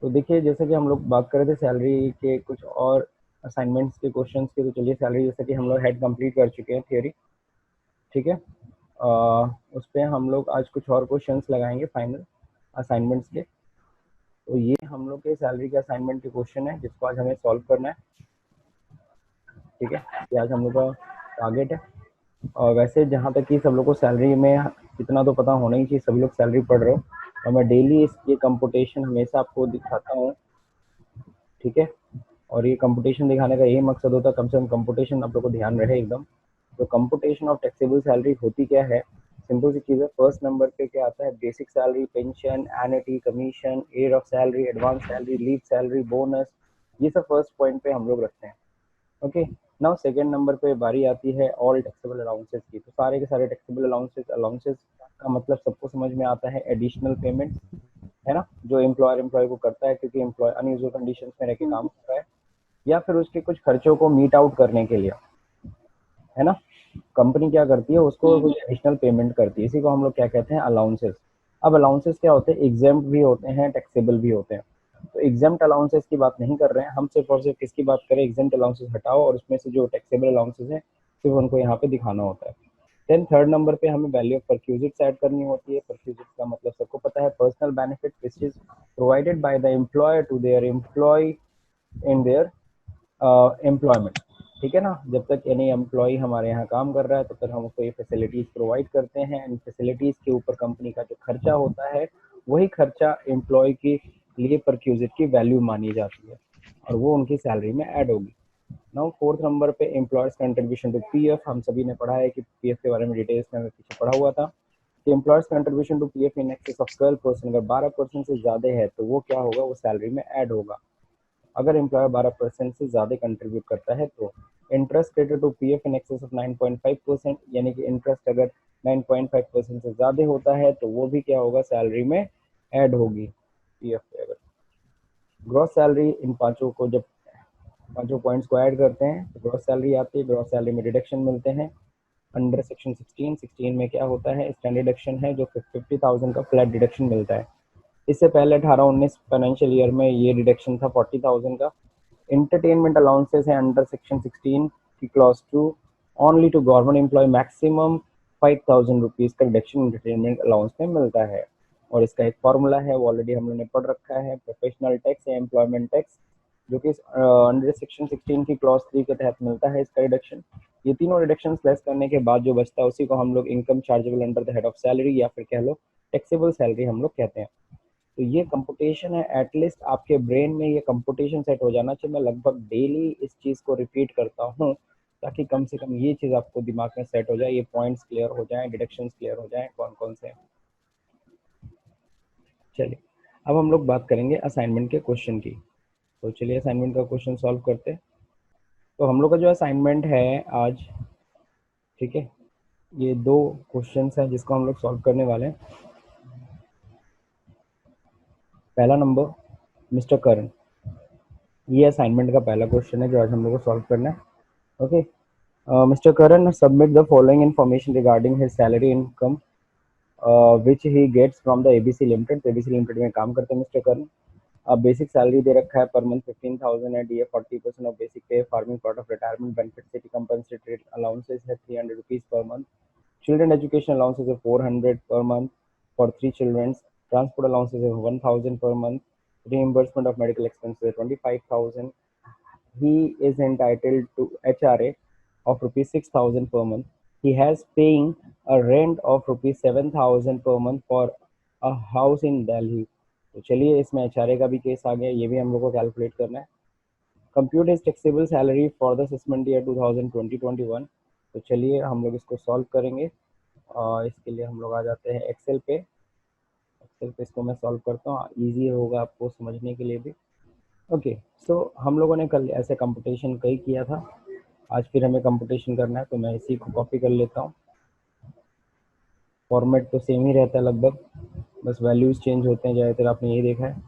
तो देखिए जैसे कि हम लोग बात कर रहे थे सैलरी के कुछ और असाइनमेंट्स के क्वेश्चंस के, तो चलिए सैलरी जैसे कि हम लोग हेड कंप्लीट कर चुके हैं थियोरी, ठीक है। उस पर हम लोग आज कुछ और क्वेश्चंस लगाएंगे फाइनल असाइनमेंट्स के। तो ये हम लोग के सैलरी के असाइनमेंट के क्वेश्चन है जिसको आज हमें सॉल्व करना है, ठीक है। ये आज हम लोग का टारगेट है। और वैसे जहाँ तक कि सब लोग को सैलरी में इतना तो पता होना ही चाहिए, सभी लोग सैलरी पढ़ रहे हो, और मैं डेली ये कंपुटेशन हमेशा आपको दिखाता हूँ, ठीक है। और ये कंपुटेशन दिखाने का यही मकसद होता है, कम से कम कंपुटेशन आप लोग को ध्यान रहे एकदम। तो कंपुटेशन ऑफ टैक्सेबल सैलरी होती क्या है, सिंपल सी चीज़ है। फर्स्ट नंबर पे क्या आता है, basic salary, pension, annuity, commission, air of salary, advance salary, leave salary, bonus, ये सब फर्स्ट पॉइंट पे हम लोग रखते हैं, ओके। नाउ सेकेंड नंबर पे बारी आती है ऑल टैक्सेबल अलाउंसेस की। तो सारे के सारे टैक्सेबल अलाउंसेस का मतलब सबको समझ में आता है, एडिशनल पेमेंट है ना, जो एम्प्लॉयर एम्प्लॉय को करता है क्योंकि एम्प्लॉय अनयूजुअल कंडीशंस में रह के काम कर रहा है, या फिर उसके कुछ खर्चों को मीट आउट करने के लिए, है ना। कंपनी क्या करती है, उसको कुछ एडिशनल पेमेंट करती है, इसी को हम लोग क्या कहते हैं, अलाउंसेस। अब अलाउंसेस क्या होते हैं, एग्जेम्प्ट भी होते हैं, टैक्सेबल भी होते हैं। तो एग्जेम्प्ट अलाउंसेस की बात नहीं कर रहे हैं हम, सिर्फ और सिर्फ किसकी बात करें, एग्जेम्प्ट अलाउंसेस हटाओ और उसमें से जो टैक्सेबल अलाउंसेस हैं सिर्फ उनको यहाँ पे दिखाना होता है। देन थर्ड नंबर पे हमें वैल्यू ऑफ परक्यूजिट्स ऐड करनी होती है। परक्यूजिट्स का मतलब सबको पता है, personal benefit which is provided by the employer to their employee in their employment, ठीक है ना। जब तक यानी एम्प्लॉय हमारे यहाँ काम कर रहा है तब तक हम उसको ये फैसिलिटीज़ प्रोवाइड करते हैं। इन फैसिलिटीज़ के ऊपर कंपनी का जो खर्चा होता है वही खर्चा एम्प्लॉय के लिए परक्यूजिट की वैल्यू मानी जाती है और वो उनकी सैलरी में ऐड होगी। नाउ फोर्थ नंबर पे एम्प्लॉयर्स कंट्रीब्यूशन टू पीएफ। हम सभी ने पढ़ा है कि पीएफ के बारे में डिटेल्स में पीछे पढ़ा हुआ था कि employer's contribution to PF in excess of 12%, अगर 12% से ज़्यादा है तो वो क्या होगा, वो सैलरी में ऐड होगा। अगर एम्प्लॉयर 12% से ज़्यादा कंट्रीब्यूट करता है तो interest rated to PF in excess of 9.5%, यानी कि इंटरेस्ट अगर 9.5% से ज़्यादा होता है तो वो भी क्या होगा, सैलरी में ऐड होगी पीएफ पे। अगर ग्रॉस सैलरी, इन पांचों को जब पांचों पॉइंट्स को ऐड करते हैं तो ग्रॉस सैलरी आती है। ग्रॉस सैलरी में डिडक्शन मिलते हैं अंडर सेक्शन 16 में क्या होता है, स्टैंडर्ड डिडक्शन है जो 50,000 का फ्लैट डिडक्शन मिलता है। इससे पहले 18-19 फाइनेंशियल ईयर में ये डिडक्शन था 40,000 का। इंटरटेनमेंट अलाउंसेस है अंडर सेक्शन 16 की clause 2, only to government employee maximum 5,000 rupees का डिडक्शन इंटरटेनमेंट अलाउंस में मिलता है। और इसका एक फॉर्मूला है, वो ऑलरेडी हम लोगों ने पढ़ रखा है, प्रोफेशनल टैक्स या एम्प्लॉयमेंट टैक्स, जो कि अंडर सेक्शन 16 की क्लॉज 3 के तहत मिलता है इसका रिडक्शन। ये तीनों रिडक्शन लेस करने के बाद जो बचता है उसी को हम लोग income chargeable under the head of salary या फिर कह लो टैक्सेबल सैलरी हम लोग कहते हैं। तो ये कंपुटेशन है, एटलीस्ट आपके ब्रेन में ये कंपुटेशन सेट हो जाना चाहिए। मैं लगभग डेली इस चीज़ को रिपीट करता हूँ ताकि कम से कम ये चीज़ आपको दिमाग में सेट हो जाए, ये पॉइंट्स क्लियर हो जाएं, डिडक्शंस क्लियर हो जाएं कौन कौन से। चलिए अब हम लोग बात करेंगे असाइनमेंट के क्वेश्चन की। तो चलिए असाइनमेंट का क्वेश्चन सॉल्व करते हैं। तो हम लोग का जो असाइनमेंट है आज, ठीक है, ये दो क्वेश्चन हैं जिसको हम लोग सॉल्व करने वाले हैं। पहला नंबर, मिस्टर करण, ये असाइनमेंट का पहला क्वेश्चन है जो आज हम लोग को सॉल्व करना है, okay. Mr. Karan submit the following information regarding his salary income which he gets from the ABC Limited। तो ABC Limited में काम करते हैं मिस्टर करण। अब बेसिक सैलरी दे रखा है पर मंथ 15,000 है, DA 40% ऑफ बेसिक पे, farming plot of retirement benefit, city compensated allowances है 300 rupees per month, children education allowances है 400 पर month for 3 children's, transport allowances है 1000 per month, reimbursement of medical expenses 25,000, he is entitled to HRA of rupees 6,000 per month. He has paying a rent of rupees 7,000 per month for a house in Delhi। तो चलिए इसमें HRA का भी case आ गया, ये भी हम लोग को कैलकुलेट करना है। Compute is taxable salary for the assessment year 2020-21। तो चलिए हम लोग इसको सॉल्व करेंगे और इसके लिए हम लोग आ जाते हैं एक्सेल पे। एक्सेल पे इसको मैं सॉल्व करता हूँ, ईजी होगा आपको समझने के लिए भी, ओके। सो हम लोगों ने कल ऐसे कंपटीशन कई किया था, आज फिर हमें कंपटीशन करना है तो मैं इसी को कॉपी कर लेता हूँ। फॉर्मेट तो सेम ही रहता है लगभग, बस वैल्यूज चेंज होते हैं ज़्यादातर, आपने यही देखा है,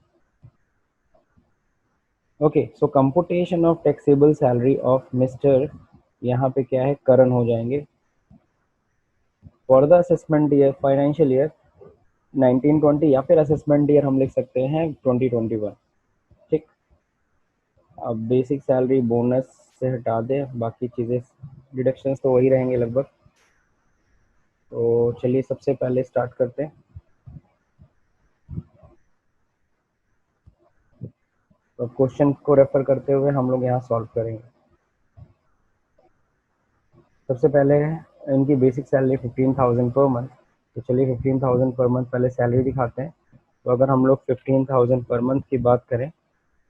okay. So computation of taxable salary of mister, यहाँ पे क्या है, करण हो जाएंगे, for the assessment year financial year 1920, या फिर असेसमेंट ईयर हम लिख सकते हैं 2021। अब बेसिक सैलरी बोनस से हटा दें, बाकी चीज़ें डिडक्शंस तो वही रहेंगे लगभग। तो चलिए सबसे पहले स्टार्ट करते हैं। तो क्वेश्चन को रेफर करते हुए हम लोग यहाँ सॉल्व करेंगे। सबसे पहले इनकी बेसिक सैलरी 15,000 पर मंथ। तो चलिए 15,000 पर मंथ पहले सैलरी दिखाते हैं। तो अगर हम लोग 15,000 पर मंथ की बात करें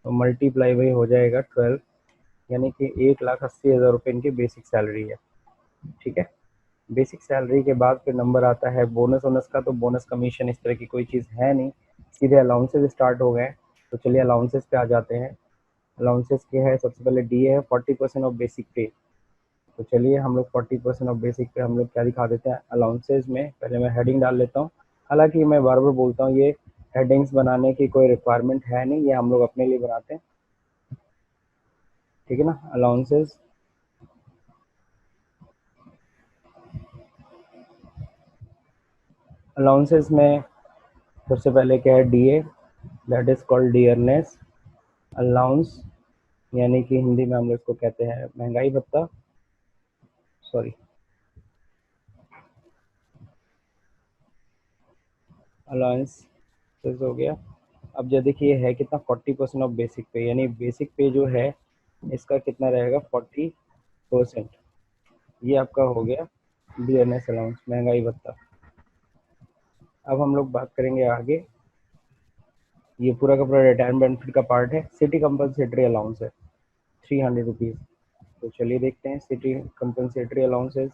तो मल्टीप्लाई वही हो जाएगा 12, यानी कि 1,80,000 रुपये इनकी बेसिक सैलरी है। ठीक है, बेसिक सैलरी के बाद फिर नंबर आता है बोनस वोनस का। तो बोनस कमीशन इस तरह की कोई चीज़ है नहीं, सीधे अलाउंसेस स्टार्ट हो गए। तो चलिए अलाउंसेस पे आ जाते हैं। अलाउंसेस के है, सबसे पहले डी है 40% ऑफ बेसिक पे। तो चलिए हम लोग 40% ऑफ बेसिक पे हम लोग क्या दिखा देते हैं अलाउंसेस में। पहले मैं हेडिंग डाल लेता हूँ। हालांकि मैं बार बार बोलता हूँ ये हेडिंग्स बनाने की कोई रिक्वायरमेंट है नहीं, ये हम लोग अपने लिए बनाते हैं। ठीक है ना, अलाउंसेस। अलाउंसेस में सबसे पहले क्या है DA, that is called dearness allowance, यानी कि हिंदी में हम लोग इसको कहते हैं महंगाई भत्ता। सॉरी, अलाउंस हो गया। अब जो देखिए है कितना 40% ऑफ बेसिक पे, यानी बेसिक पे जो है इसका कितना रहेगा 40%। ये आपका हो गया डियरनेस अलाउंस, महंगाई भत्ता। अब हम लोग बात करेंगे आगे। ये पूरा का पूरा रिटायरमेंट बेनिफिट का पार्ट है। सिटी कंपनसेटरी अलाउंस है 300 रुपीज़। तो चलिए देखते हैं सिटी कंपनसेटरी अलाउंसेस।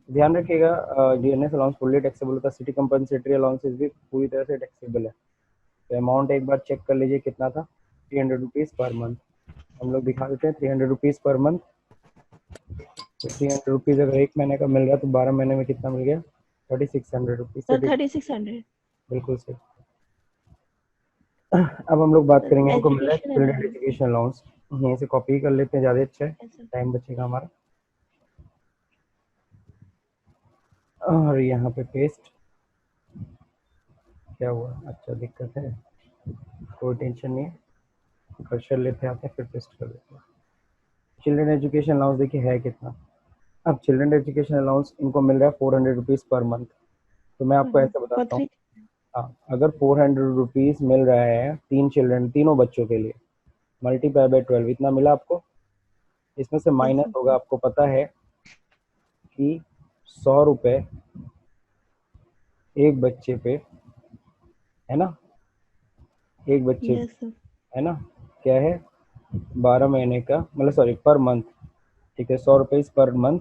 ध्यान रखिएगा डीएनएस अलाउंस फुल्ली टैक्सेबल होता है, सिटी कंपनसेटरी अलाउंसेस भी पूरी तरह से टैक्सेबल है। तो अमाउंट एक बार चेक कर लीजिए कितना था, 300 रुपीज़ पर मंथ। हम लोग दिखा देते हैं 300 रुपीज़ पर मंथ। तो 300 रुपीज़ अगर एक महीने का मिल रहा है तो 12 महीने में कितना मिल गया 3600 रुपीज़। तो 3600। बिल्कुल सही। अब हम लोग बात करेंगे, हमको मिल रहा है education children allowance education allowance. यहीं से कॉपी कर लेते हैं, ज़्यादा अच्छा है, ऐसा। टाइम बचेगा हमारा। और यहाँ पे पेस्ट, क्या हुआ, अच्छा दिक्कत है, कोई टेंशन नहीं है, कर्सर लेते आते हैं फिर पेस्ट कर देते हैं। चिल्ड्रन एजुकेशन अलाउंस देखिए है कितना। अब चिल्ड्रन एजुकेशन अलाउंस इनको मिल रहा है 400 रुपीज़ पर मंथ। तो मैं आपको ऐसे फॉर बताता हूँ। 3। हाँ, अगर 400 रुपीज़ मिल रहा है तीनों बच्चों के लिए, मल्टीप्लाई बाय 12 इतना मिला आपको। इसमें से यस माइनस सर। होगा, आपको पता है कि 100 रुपये एक बच्चे पे, है ना, एक बच्चे, यस सर। है ना, क्या है 12 महीने का, मतलब सॉरी पर मंथ। ठीक है, 100 रुपीज़ पर मंथ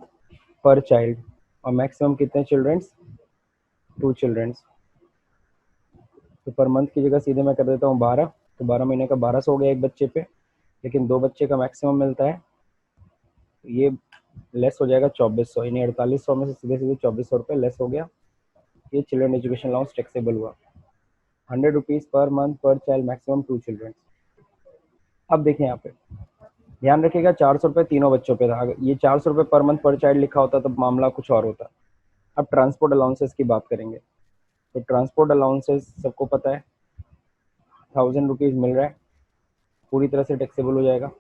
पर चाइल्ड। और मैक्सिमम कितने चिल्ड्रंस, 2 चिल्ड्रंस। तो पर मंथ की जगह सीधे मैं कर देता हूँ 12। तो 12 महीने का 1200 हो गया एक बच्चे पे, लेकिन 2 बच्चे का मैक्सिमम मिलता है। तो ये लेस हो जाएगा 2400, यानी 4800 में से सीधे सीधे 2400 रुपये लेस हो गया। ये चिल्ड्रन एजुकेशन अलाउंस टैक्सेबल हुआ। 100 रुपीज़ पर मंथ पर चाइल्ड, मैक्सिमम 2 चिल्ड्रन। अब देखें यहाँ पे, ध्यान रखिएगा 400 रुपये तीनों बच्चों पे था। अगर ये 400 रुपये पर मंथ पर चाइल्ड लिखा होता तो मामला कुछ और होता। अब ट्रांसपोर्ट अलाउंसेस की बात करेंगे। तो ट्रांसपोर्ट अलाउंसेस सबको पता है 1000 रुपीज़ मिल रहा है, पूरी तरह से टैक्सेबल हो जाएगा।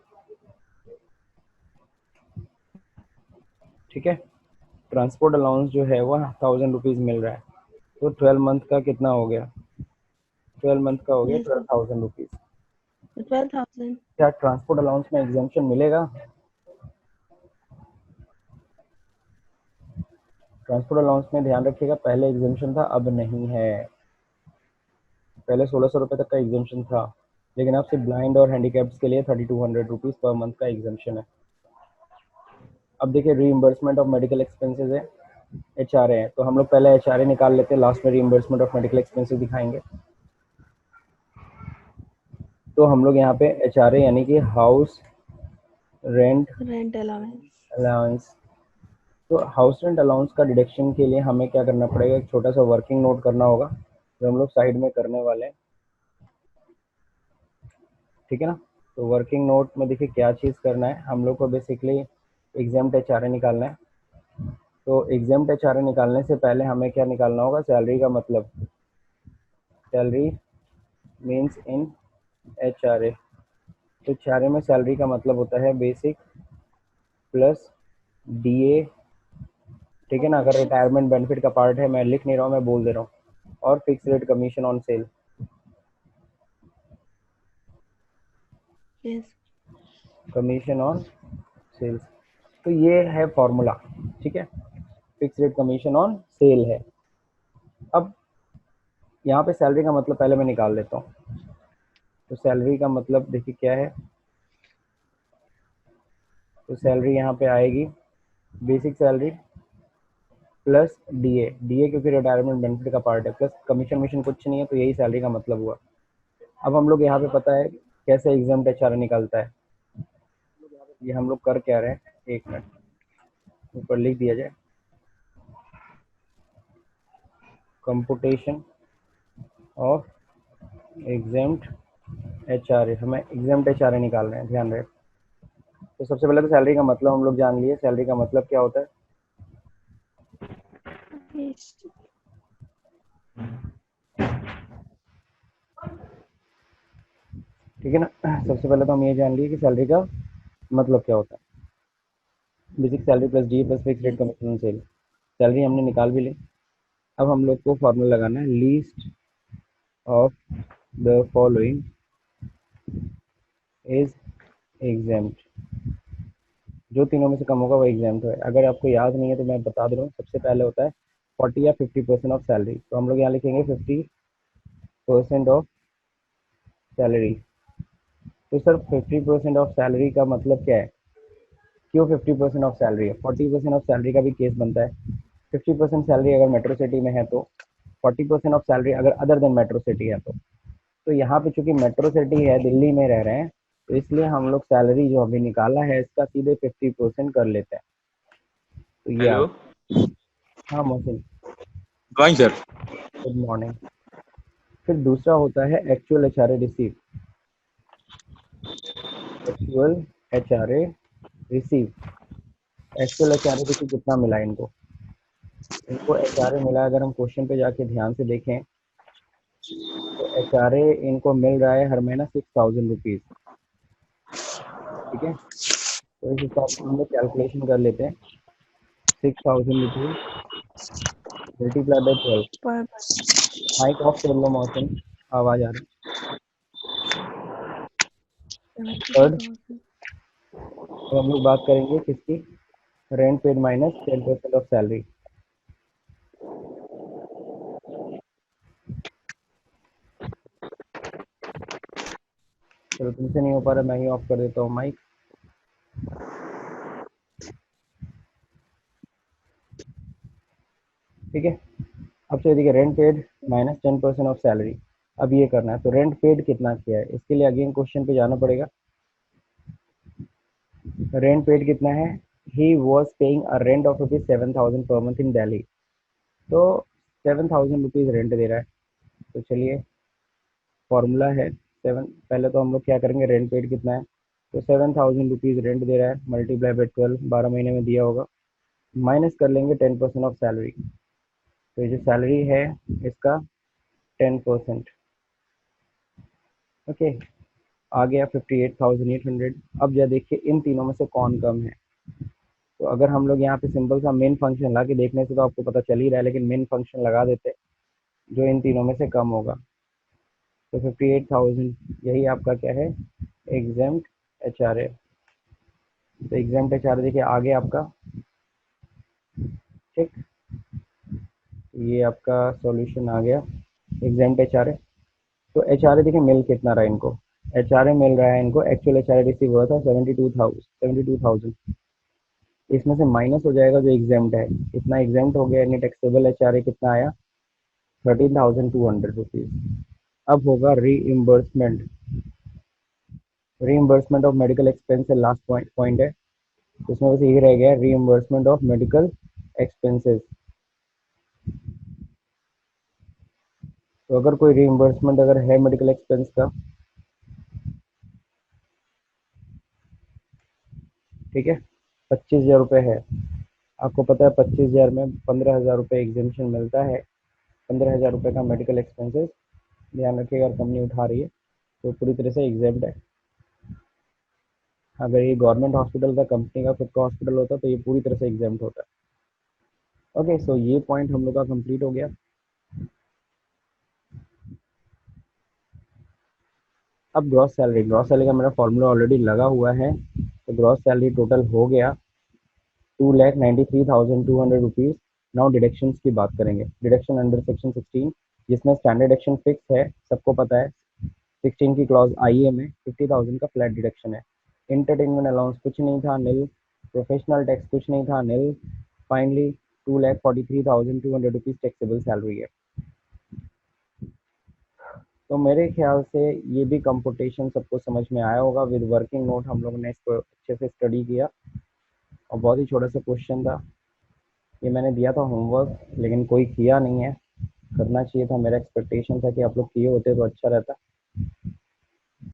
ठीक है, ट्रांसपोर्ट अलाउंस जो है वह 1000 रुपीज़ मिल रहा है। तो 12 मंथ का कितना हो गया, 12 मंथ का हो गया यस सर। 12,000 रुपीज़। 12,000। क्या ट्रांसपोर्ट अलाउंस में एग्जाम्पशन मिलेगा? ट्रांसपोर्ट अलाउंस में ध्यान रखिएगा पहले एग्जाम्पशन था, अब नहीं है। पहले 1600 रुपये तक का एग्जाम्पशन था, लेकिन अब सिर्फ ब्लाइंड और हैंडीकैप्स के लिए 3200 रुपीज़ पर मंथ का एग्जाम्पशन है। अब देखिए रीइंबर्समेंट ऑफ मेडिकल एक्सपेंसेस है, HRA है। तो हम लोग पहले HRA निकाल लेते हैं, लास्ट में रीइंबर्समेंट ऑफ मेडिकल एक्सपेंसेस दिखाएंगे। तो हम लोग यहाँ पे HRA यानी कि house rent rent allowance. Allowance. तो हाउस रेंट अलाउंस का डिडक्शन के लिए हमें क्या करना पड़ेगा, एक छोटा सा वर्किंग नोट करना होगा जो हम लोग साइड में करने वाले हैं। ठीक है ना, तो वर्किंग नोट में देखिए क्या चीज़ करना है हम लोग को, बेसिकली एग्जाम्प्ट HRA निकालना है। तो एग्जाम एचआरए निकालने से पहले हमें क्या निकालना होगा, सैलरी का मतलब। सैलरी मीन्स इन एचआरए, तो एचआरए में सैलरी का मतलब होता है बेसिक प्लस डीए, ठीक है ना। अगर रिटायरमेंट बेनिफिट का पार्ट है, मैं लिख नहीं रहा हूँ, मैं बोल दे रहा हूँ, और fix rate commission on sale. Yes. Commission on sales, तो ये है फॉर्मूला, ठीक है। Fix rate commission on sale है। अब यहाँ पे सैलरी का मतलब पहले मैं निकाल लेता हूँ। तो सैलरी का मतलब देखिए क्या है, तो सैलरी यहाँ पे आएगी basic salary plus DA, DA क्योंकि रिटायरमेंट बेनिफिट का पार्ट है, प्लस कमीशन मिशन कुछ नहीं है, तो यही सैलरी का मतलब हुआ। अब हम लोग यहाँ पे पता है कैसे एग्जाम एचआरए निकलता है, ये हम लोग कर क्या रहे हैं, एक मिनट ऊपर लिख दिया जाए, कंपुटेशन ऑफ एग्जाम्ड एचआरए, हमें एग्जाम्ड एचआरए निकाल रहे हैं, ध्यान रहे। तो सबसे पहले तो सैलरी का मतलब हम लोग जान लिए, सैलरी का मतलब क्या होता है, Yes. ठीक है ना। सबसे पहले तो हम ये जान लिए कि सैलरी का मतलब क्या होता है, basic salary plus D plus fix rate Yes. Commission sale. Salary हमने निकाल भी ली। अब हम लोग को फॉर्मूला लगाना है, least of the following is exempt, जो तीनों में से कम होगा वो एग्जाम्प्ट है। अगर आपको याद नहीं है तो मैं बता दे रहा हूँ, सबसे पहले होता है 40 या 50% ऑफ सैलरी, तो हम लोग यहाँ लिखेंगे 50% ऑफ सैलरी। तो सर 50% ऑफ सैलरी का मतलब क्या है, क्यों 50% ऑफ सैलरी है, 40% ऑफ सैलरी का भी केस बनता है। 50% सैलरी अगर मेट्रो सिटी में है तो, 40% ऑफ सैलरी अगर अदर देन मेट्रो सिटी है तो यहाँ पे चूंकि मेट्रो सिटी है, दिल्ली में रह रहे हैं, तो इसलिए हम लोग सैलरी जो अभी निकाला है इसका सीधे 50% कर लेते हैं। तो ये हेलो। हाँ मोहसिन, हाँ सर। Good morning. फिर दूसरा होता है actual HRA receive, actual HRA receive, actual HRA receive कितना मिला इनको, इनको एचआरए मिला, अगर हम क्वेश्चन पे जाके ध्यान से देखें तो एचआरए इनको मिल रहा है हर महीना 6000 रुपीज़, ठीक है। तो इस हिसाब से हम लोग कैलकुलेशन कर लेते हैं, 6000 rupees multiply by 12। Per mic off कर लो मोहसिन, आवाज़ आ रही है। 72,000. तो हम लोग बात करेंगे किसकी, rent paid minus 10% of salary. चलो तुमसे नहीं हो पा रहा, मैं ही ऑफ कर देता हूँ माइक। ठीक है, अब चलिए देखिए, rent paid minus 10% of salary, अब ये करना है। तो रेंट पेड कितना किया है, इसके लिए अगेन क्वेश्चन पे जाना पड़ेगा। रेंट पेड कितना है, he was paying a rent of ₹7,000 per month in Delhi, तो 7,000 रुपीज़ रेंट दे रहा है। तो चलिए फॉर्मूला है सेवन, पहले तो हम लोग क्या करेंगे, रेंट पेड कितना है, तो 7,000 रुपीज़ रेंट दे रहा है, मल्टीप्लाई बाई 12, 12 महीने में दिया होगा, माइनस कर लेंगे 10% ऑफ सैलरी। तो ये जो सैलरी है इसका 10%, ओके, आ गया 58,800। अब जरा देखिए इन तीनों में से कौन कम है। तो अगर हम लोग यहाँ पे सिंपल सा मेन फंक्शन लगा के देखने से तो आपको पता चल ही रहा है, लेकिन मेन फंक्शन लगा देते जो इन तीनों में से कम होगा। तो 58,000 यही आपका क्या है, एग्जाम्ड एचआरए। तो एग्जाम्ड एचआरए देखिए आगे आपका, ठीक, ये आपका सॉल्यूशन आ गया एग्जाम्ड एचआरए। तो एचआरए देखिए मिल कितना रहा है इनको, एचआरए मिल रहा है इनको, एक्चुअल एचआरए रिसीव हुआ था 72,000, इसमें से माइनस हो जाएगा जो एग्जाम्ड है, इतना एग्जाम्ड हो गया, यानी टैक्सेबल एचआरए कितना आया, 13,200 रुपीज़। अब होगा reimbursement, reimbursement of medical expense last point है, उसमें बस यही रह गया, रीइम्बर्समेंट ऑफ मेडिकल एक्सपेंसेस। तो अगर कोई रीइम्बर्समेंट अगर है मेडिकल एक्सपेंस का, ठीक है, 25,000 रुपये है, आपको पता है 25,000 में 15,000 रुपये एग्जेम्पशन मिलता है, 15,000 रुपये का मेडिकल एक्सपेंसेस। ध्यान रखिएगा, अगर कंपनी उठा रही है तो पूरी तरह से एग्जेम्प्ट है। अगर ये गवर्नमेंट हॉस्पिटल का, कंपनी का खुद का हॉस्पिटल होता तो ये पूरी तरह से एग्जेम्प्ट होता है। ओके, सो ये पॉइंट हम लोग का कंप्लीट हो गया। अब ग्रॉस सैलरी का मेरा फॉर्मूला ऑलरेडी लगा हुआ है, तो ग्रॉस सैलरी टोटल हो गया 2,93,200 रुपीज़। नाउ डिडक्शंस की बात करेंगे। डिडक्शन अंडर सेक्शन 16, जिसमें स्टैंडर्ड एक्शन फिक्स है, सबको पता है। 16 की क्लॉज आई ए में 50,000 का फ्लैट डिडक्शन है। इंटरटेनमेंट अलाउंस कुछ नहीं था, नील। प्रोफेशनल टैक्स कुछ नहीं था, नील। फाइनली 2,43,200 रुपीज़ टैक्सेबल सैलरी है। तो मेरे ख्याल से ये भी कंपुटेशन सबको समझ में आया होगा। विद वर्किंग नोट हम लोगों ने इसको अच्छे से स्टडी किया, और बहुत ही छोटा सा क्वेश्चन था। ये मैंने दिया था होमवर्क, लेकिन कोई किया नहीं है। करना चाहिए था, मेरा एक्सपेक्टेशन था कि आप लोग किए होते तो अच्छा रहता।